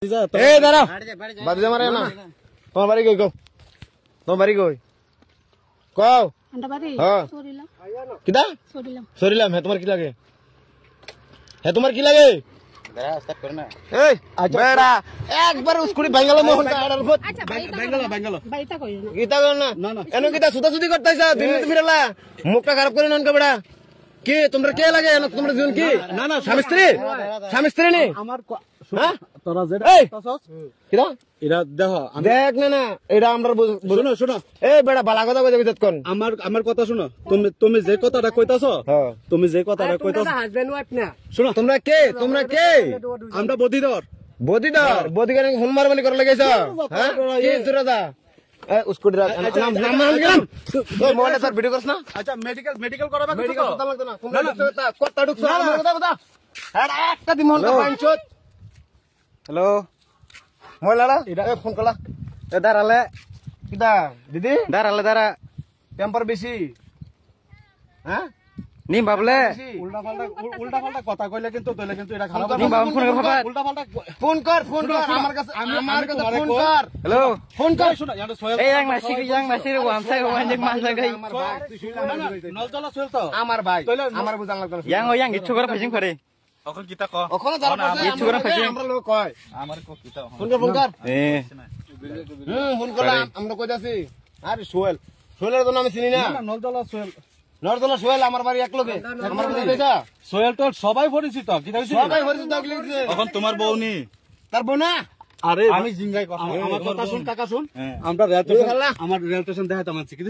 এই দাঁড়াও বাদ দে মারে না তোমার বাড়ি কই কও তোমার বাড়ি কই কও আন্ডা বাড়ি হ্যাঁ সরিলাম কিটা সরিলাম হে তোমার কি লাগে হে তোমার কি লাগে দাঁড়া স্টার্ট কর না এই বেড়া একবার উস্কুড়ি ভাঙালো মোহন কা আড়ার উপর আচ্ছা বাইটা কই না গীতা কর না এনো গীতা সুতাসুতি করতাইছা দিন তো ফিরালা মুখটা খারাপ করে নন কা বেড়া কি তোমরা কে লাগে এনো তোমরা জীবন কি না না স্বামী স্ত্রী নি আমার হ্যাঁ তোরা যেটা এই করতাছস কিরা এরা দেখো দেখ না না এটা আমরা শুনো শুনো এই বেড়া বালা কথা কইতে কইতে কোন আমার কথা শুনো তুমি যে কথাটা কইতাছো হ্যাঁ তুমি যে কথাটা কইতাছো হাজবেন্ড ওয়াইফ না শুনো তোমরা কে আমরা বদিদর বদিগার ফোন মারবানি করে লাগাইছ হ্যাঁ কি তোরা দা उसको नाम तो मोबाइल सर वीडियो करस ना আচ্ছা মেডিকেল করাবা কিছু মেডিকেল তো কথা লাগতো না তোমরা ঢুকছো কত ঢুকছো আমার কথা কথা এডা একটা দিমন কা পাঁচত হ্যালো মোবাইলড়া এ ফোন কলা এ দাঁড়ালে কিদা দিদি দাঁড়া টেম্পার বেশি হ্যাঁ নি বাবলে উল্টা পাল্টা কথা কইলে কিন্তু এটা খারাপ নি বাবা ফোন কর বাবা উল্টা পাল্টা ফোন কর আমার কাছে ফোন কর হ্যালো ফোন কর শুনো এই yang masih ruam saya wanjek masuk gai Naljala Sohel তো আমার ভাই আমার বুঝান লাগতো yang itu kora pasing pare এখন কিতা ক ওখানে যারা পাশে কিছু করে ফাঁকি। আমরা লোক কয় আমার কো কিতা ফোন কর eh ফোন করলাম আমরা কই যাচ্ছি আরে সোহেলের তো নাম চিনি না নলজলা সোহেল নরদলা সোহেল আমার বাড়ি এক লোকে আমার বাড়ি কইছা সোহেল তো সবাই পরিচিত কিতা হইছে সবাই হরিছে দাগ লিখছে এখন তোমার বউ নি তার বোনা আরে আমি জিঙ্গাই কথা আমার কথা শুন কাকা শুন হ্যাঁ। আমরা রেল স্টেশন বুঝলা? আমার রেল স্টেশন দেখাইতাম আছি কি